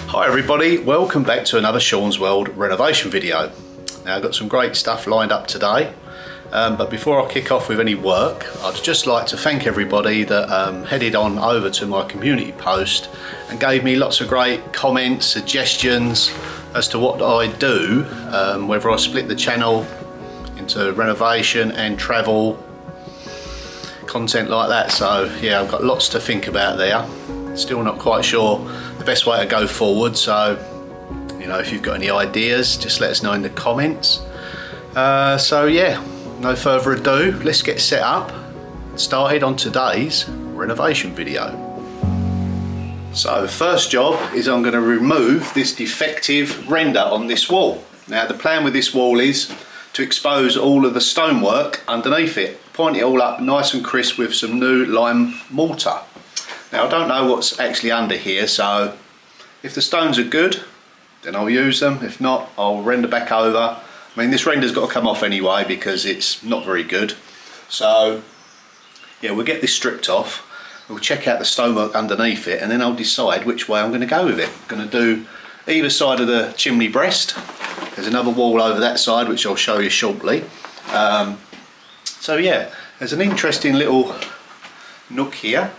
Hi everybody, welcome back to another Sean's World renovation video. Now I've got some great stuff lined up today, but before I kick off with any work, I'd just like to thank everybody that headed on over to my community post and gave me lots of great comments, suggestions as to what I do, whether I split the channel into renovation and travel, content like that. So yeah, I've got lots to think about there. Still not quite sure the best way to go forward, so you know, if you've got any ideas, just let us know in the comments. So yeah, no further ado, let's get set up, started on today's renovation video. So the first job is I'm going to remove this defective render on this wall. Now the plan with this wall is to expose all of the stonework underneath it, point it all up nice and crisp with some new lime mortar. Now I don't know what's actually under here, so if the stones are good, then I'll use them. If not, I'll render back over. I mean, this render's got to come off anyway because it's not very good. So yeah, we'll get this stripped off. We'll check out the stonework underneath it, and then I'll decide which way I'm going to go with it. I'm going to do either side of the chimney breast. There's another wall over that side which I'll show you shortly. So yeah, there's an interesting little nook here.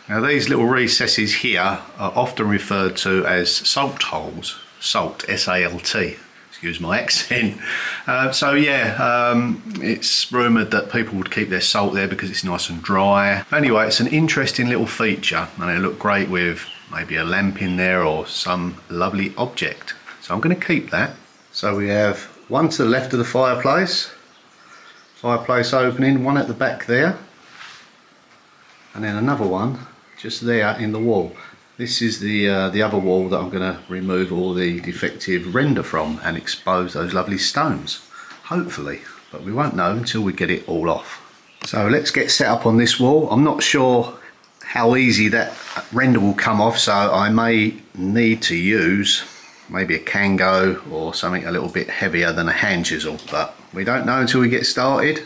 Now these little recesses here are often referred to as salt holes, salt, S-A-L-T, excuse my accent. So yeah, it's rumoured that people would keep their salt there because it's nice and dry. Anyway, it's an interesting little feature and it'll look great with maybe a lamp in there or some lovely object. So I'm going to keep that. So we have one to the left of the fireplace opening, one at the back there, and then another one just there in the wall. This is the other wall that I'm going to remove all the defective render from and expose those lovely stones, hopefully, but we won't know until we get it all off. So let's get set up on this wall. I'm not sure how easy that render will come off, so I may need to use maybe a Kango or something a little bit heavier than a hand chisel, but we don't know until we get started.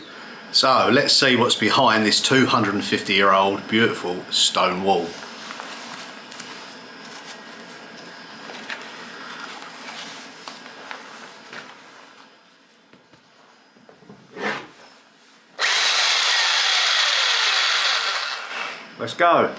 So let's see what's behind this 250-year-old beautiful stone wall. Let's go.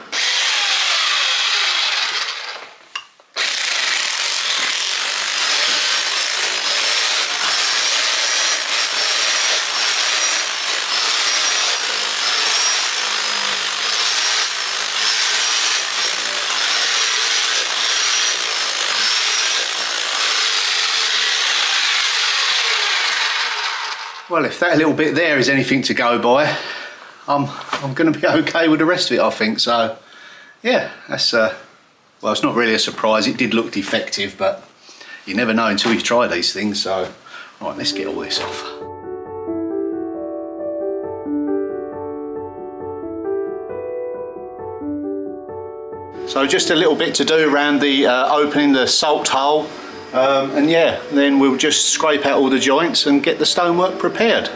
Well, if that little bit there is anything to go by, I'm going to be okay with the rest of it, I think. So yeah, that's well, it's not really a surprise. It did look defective, but you never know until you try these things. So right, let's get all this off. So just a little bit to do around the opening the salt hole. And yeah, then we'll just scrape out all the joints and get the stonework prepared.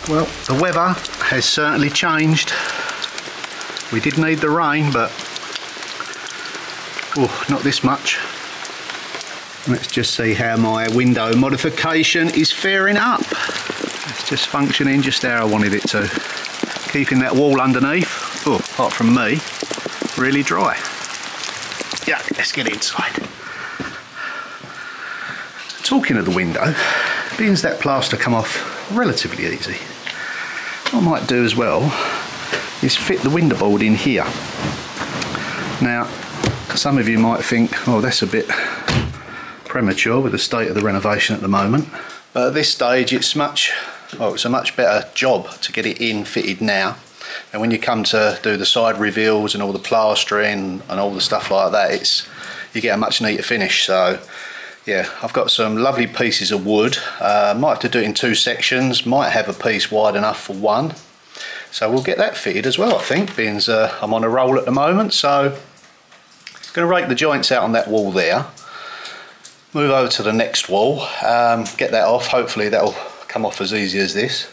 Well, the weather has certainly changed. We did need the rain, but oh, not this much. Let's just see how my window modification is faring up. It's just functioning just how I wanted it to. Keeping that wall underneath, oh, apart from me, really dry. Yeah, let's get inside. Talking of the window, being that plaster come off relatively easy, what I might do as well is fit the window board in here. Now, some of you might think, oh, that's a bit premature with the state of the renovation at the moment. But at this stage it's a much better job to get it in fitted now. And when you come to do the side reveals and all the plastering and all the stuff like that, you get a much neater finish. So yeah, I've got some lovely pieces of wood. Might have to do it in 2 sections, might have a piece wide enough for one. So we'll get that fitted as well, I think, being I'm on a roll at the moment. So I'm going to rake the joints out on that wall there. Move over to the next wall, get that off. Hopefully that'll come off as easy as this.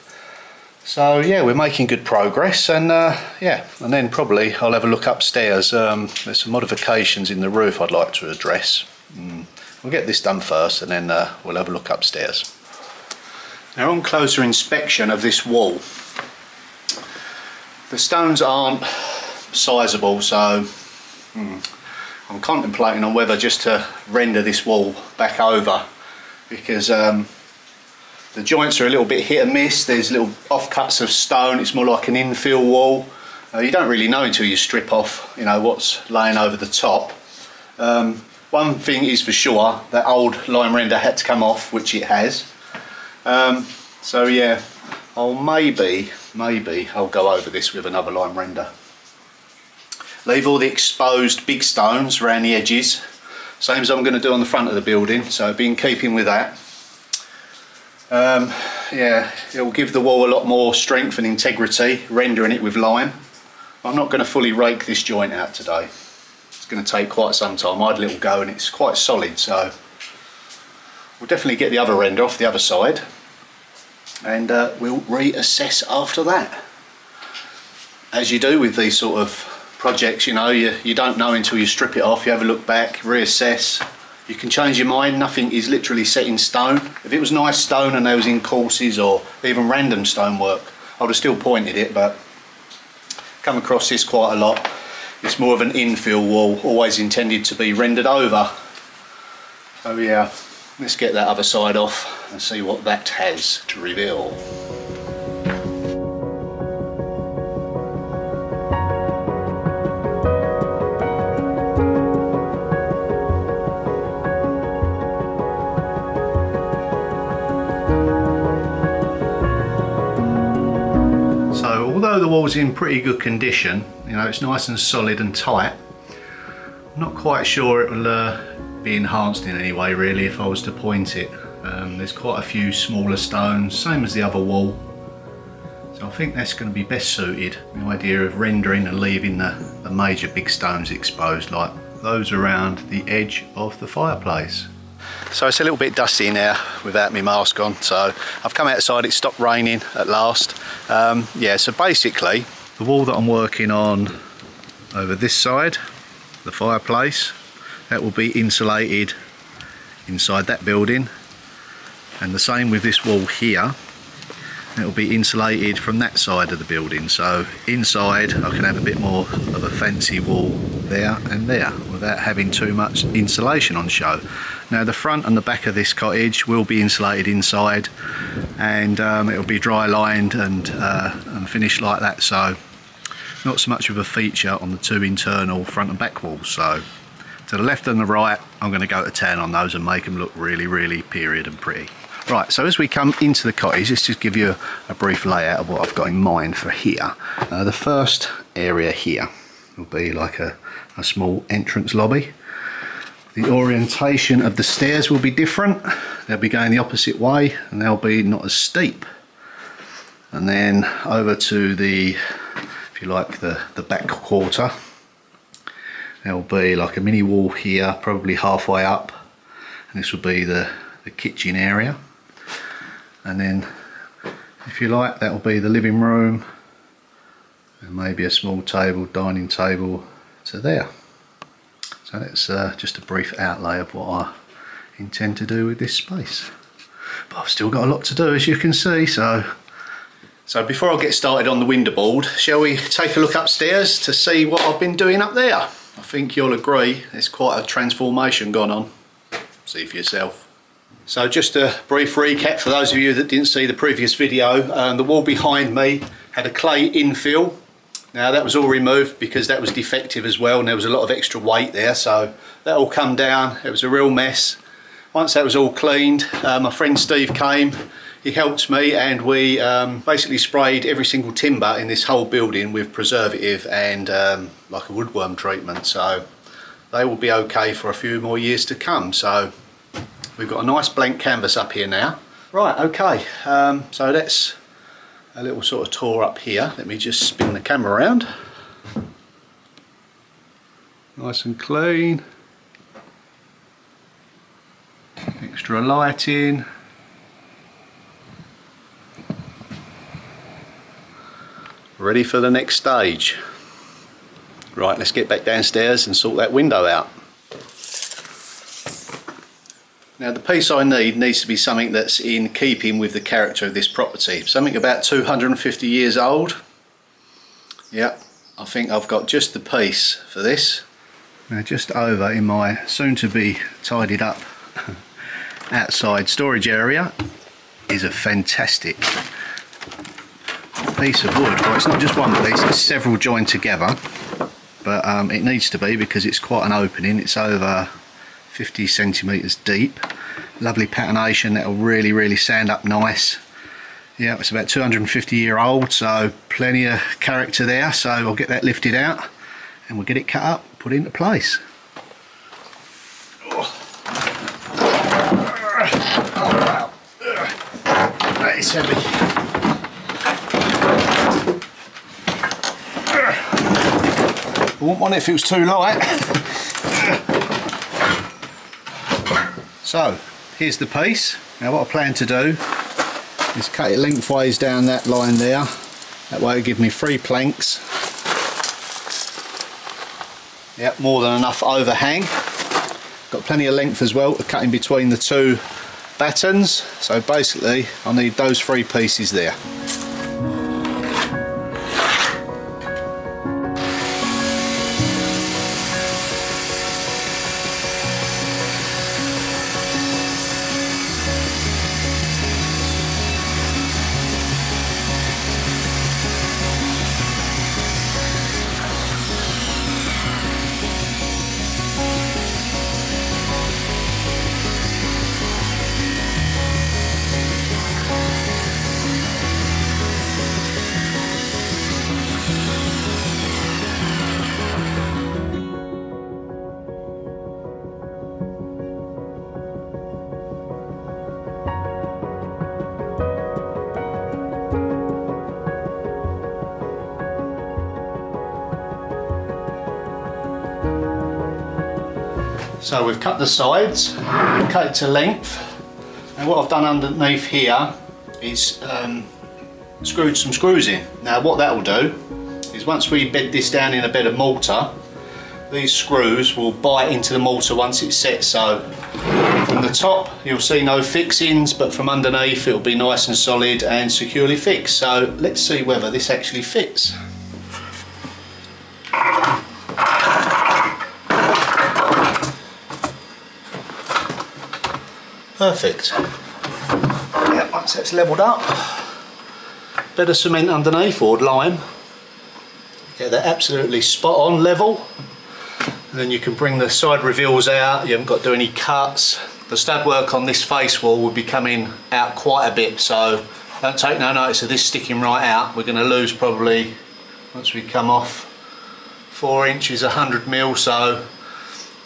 So yeah, we're making good progress, and yeah, and then probably I'll have a look upstairs. There's some modifications in the roof I'd like to address. We'll get this done first, and then we'll have a look upstairs. Now, on closer inspection of this wall, the stones aren't sizable, so I'm contemplating on whether just to render this wall back over, because the joints are a little bit hit and miss. There's little offcuts of stone. It's more like an infill wall. You don't really know until you strip off, you know, what's laying over the top. One thing is for sure, that old lime render had to come off, which it has. So yeah, maybe I'll go over this with another lime render. Leave all the exposed big stones around the edges, same as I'm going to do on the front of the building, so be in keeping with that. Yeah, it will give the wall a lot more strength and integrity, rendering it with lime. I'm not going to fully rake this joint out today. It's going to take quite some time. I had a little go and it's quite solid, so we'll definitely get the other render off the other side, and we'll reassess after that. As you do with these sort of projects, you know, you don't know until you strip it off. You have a look back, reassess. You can change your mind. Nothing is literally set in stone. If it was nice stone and they was in courses or even random stonework, I would have still pointed it, but come across this quite a lot. It's more of an infill wall, always intended to be rendered over. So yeah, let's get that other side off and see what that has to reveal. Although the wall's in pretty good condition, you know, it's nice and solid and tight, I'm not quite sure it will be enhanced in any way really if I was to point it. There's quite a few smaller stones, same as the other wall, so I think that's going to be best suited, the idea of rendering and leaving the major big stones exposed, like those around the edge of the fireplace. So it's a little bit dusty now without my mask on, so I've come outside, it stopped raining at last. Yeah, so basically the wall that I'm working on over this side, the fireplace, that will be insulated inside that building, and the same with this wall here, it will be insulated from that side of the building. So inside I can have a bit more of a fancy wall there and there without having too much insulation on show. Now the front and the back of this cottage will be insulated inside, and it will be dry lined and finished like that, so not so much of a feature on the 2 internal front and back walls. So to the left and the right, I'm going to go to town on those and make them look really, really period and pretty. Right, so as we come into the cottage, let's just give you a brief layout of what I've got in mind for here. The first area here will be like a small entrance lobby. The orientation of the stairs will be different. They'll be going the opposite way and they'll be not as steep. And then over to the, if you like, the back quarter, there'll be like a mini wall here, probably halfway up, and this will be the kitchen area. And then, if you like, that will be the living room, and maybe a small table, dining table to there. So that's just a brief outlay of what I intend to do with this space. But I've still got a lot to do, as you can see. So before I get started on the window board, shall we take a look upstairs to see what I've been doing up there? I think you'll agree there's quite a transformation gone on. See for yourself. So just a brief recap for those of you that didn't see the previous video. The wall behind me had a clay infill Now that was all removed because that was defective as well, and there was a lot of extra weight there, so that all come down. It was a real mess. Once that was all cleaned, my friend Steve came, he helped me, and we basically sprayed every single timber in this whole building with preservative and like a woodworm treatment, so they will be okay for a few more years to come. So we've got a nice blank canvas up here now. Right, okay, so that's a little sort of tour up here. Let me just spin the camera around. Nice and clean. Extra lighting. Ready for the next stage. Right, let's get back downstairs and sort that window out. Now the piece I need needs to be something that's in keeping with the character of this property. Something about 250 years old. Yeah, I think I've got just the piece for this. Now just over in my soon to be tidied up outside storage area is a fantastic piece of wood. Well, it's not just one piece, it's several joined together, but it needs to be because it's quite an opening. It's over 50 centimetres deep. Lovely patination that'll really stand up nice. Yeah, it's about 250 year old, so plenty of character there. So I'll get that lifted out and we'll get it cut up, put into place. That is heavy. I wouldn't want it if it was too light. So here's the piece. Now what I plan to do is cut it lengthways down that line there. That way it'll give me 3 planks. Yep, more than enough overhang. Got plenty of length as well to cut in between the 2 battens. So basically I need those 3 pieces there. So we've cut the sides, cut it to length, and what I've done underneath here is screwed some screws in. Now what that will do is once we bed this down in a bed of mortar, these screws will bite into the mortar once it's set. So from the top you'll see no fixings, but from underneath it'll be nice and solid and securely fixed. So let's see whether this actually fits. Perfect. Yeah, once that's levelled up, bit of cement underneath or lime. Get that absolutely spot on level. And then you can bring the side reveals out. You haven't got to do any cuts. The stud work on this face wall will be coming out quite a bit, so don't take no notice of this sticking right out. We're going to lose probably, once we come off, 4 inches, 100 mil. So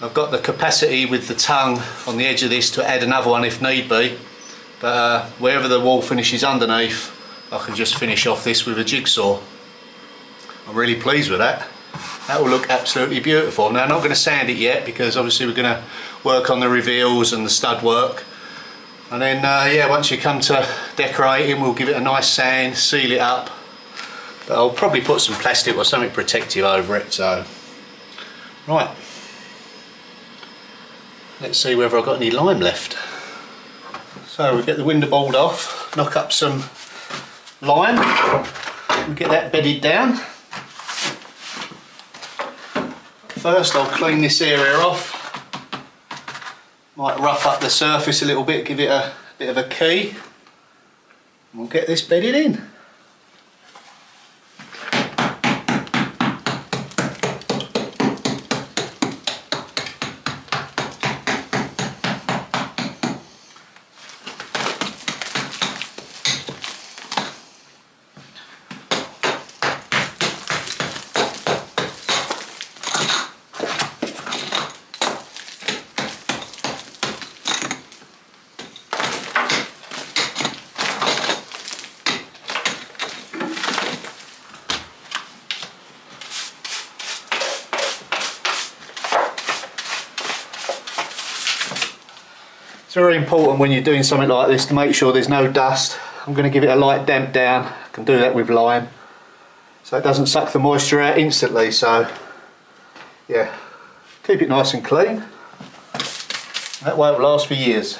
I've got the capacity with the tongue on the edge of this to add another one if need be, but wherever the wall finishes underneath, I can just finish off this with a jigsaw. I'm really pleased with that. That will look absolutely beautiful. Now I'm not going to sand it yet because obviously we're going to work on the reveals and the stud work, and then yeah, once you come to decorating we'll give it a nice sand, seal it up, but I'll probably put some plastic or something protective over it. So right, let's see whether I've got any lime left. So we'll get the window board off, knock up some lime, and get that bedded down. First I'll clean this area off. Might rough up the surface a little bit, give it a bit of a key. And we'll get this bedded in. It's very important when you're doing something like this to make sure there's no dust. I'm going to give it a light damp down. I can do that with lime, so it doesn't suck the moisture out instantly. So yeah, keep it nice and clean. That way it'll last for years.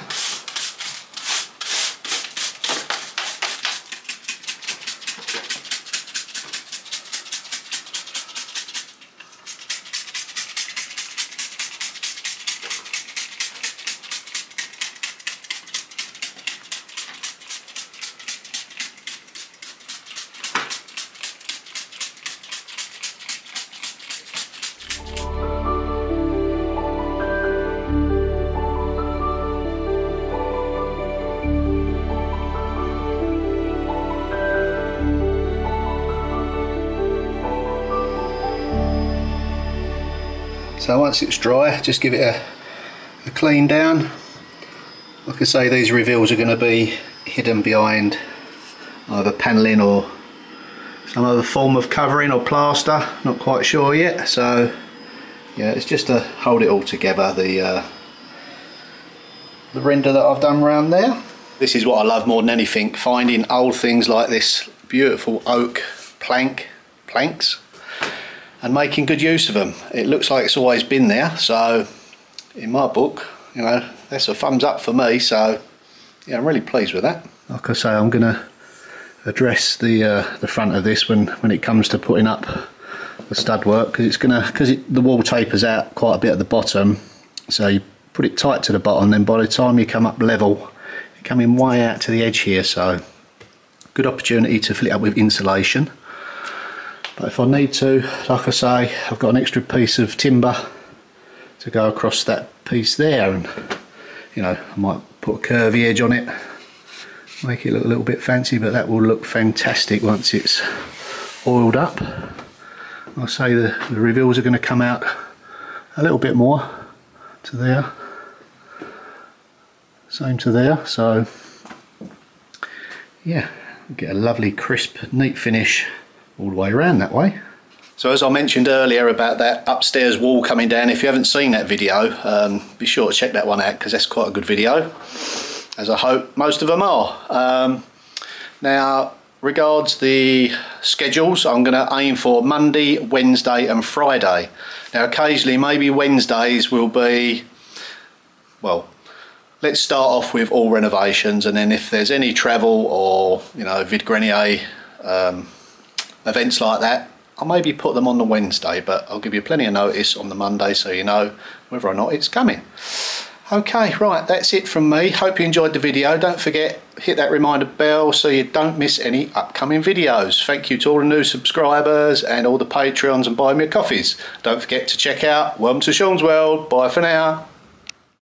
So once it's dry, just give it a clean down. Like I say, these reveals are going to be hidden behind either panelling or some other form of covering or plaster, not quite sure yet. So yeah, it's just to hold it all together, the render that I've done around there. This is what I love more than anything, finding old things like this beautiful oak planks and making good use of them. It looks like it's always been there, so in my book, you know, that's a thumbs up for me. So yeah, I'm really pleased with that. Like I say, I'm gonna address the front of this when it comes to putting up the stud work, because the wall tapers out quite a bit at the bottom, so you put it tight to the bottom, then by the time you come up level, you're coming way out to the edge here. So good opportunity to fill it up with insulation. But if I need to, like I say, I've got an extra piece of timber to go across that piece there, and you know, I might put a curvy edge on it, make it look a little bit fancy, but that will look fantastic once it's oiled up. I'll say the reveals are going to come out a little bit more to there, same to there, so yeah, get a lovely crisp neat finish all the way around that way. So as I mentioned earlier about that upstairs wall coming down, if you haven't seen that video, be sure to check that one out, because that's quite a good video, as I hope most of them are. Now regards the schedules, I'm going to aim for Monday, Wednesday and Friday. Now occasionally maybe Wednesdays will be, well, let's start off with all renovations, and then if there's any travel or, you know, vide grenier events like that, I'll maybe put them on the Wednesday, but I'll give you plenty of notice on the Monday so you know whether or not it's coming. Okay, right, that's it from me. Hope you enjoyed the video. Don't forget, hit that reminder bell so you don't miss any upcoming videos. Thank you to all the new subscribers and all the Patreons and buy me a coffees. Don't forget to check out Welcome to Sean's World. Bye for now.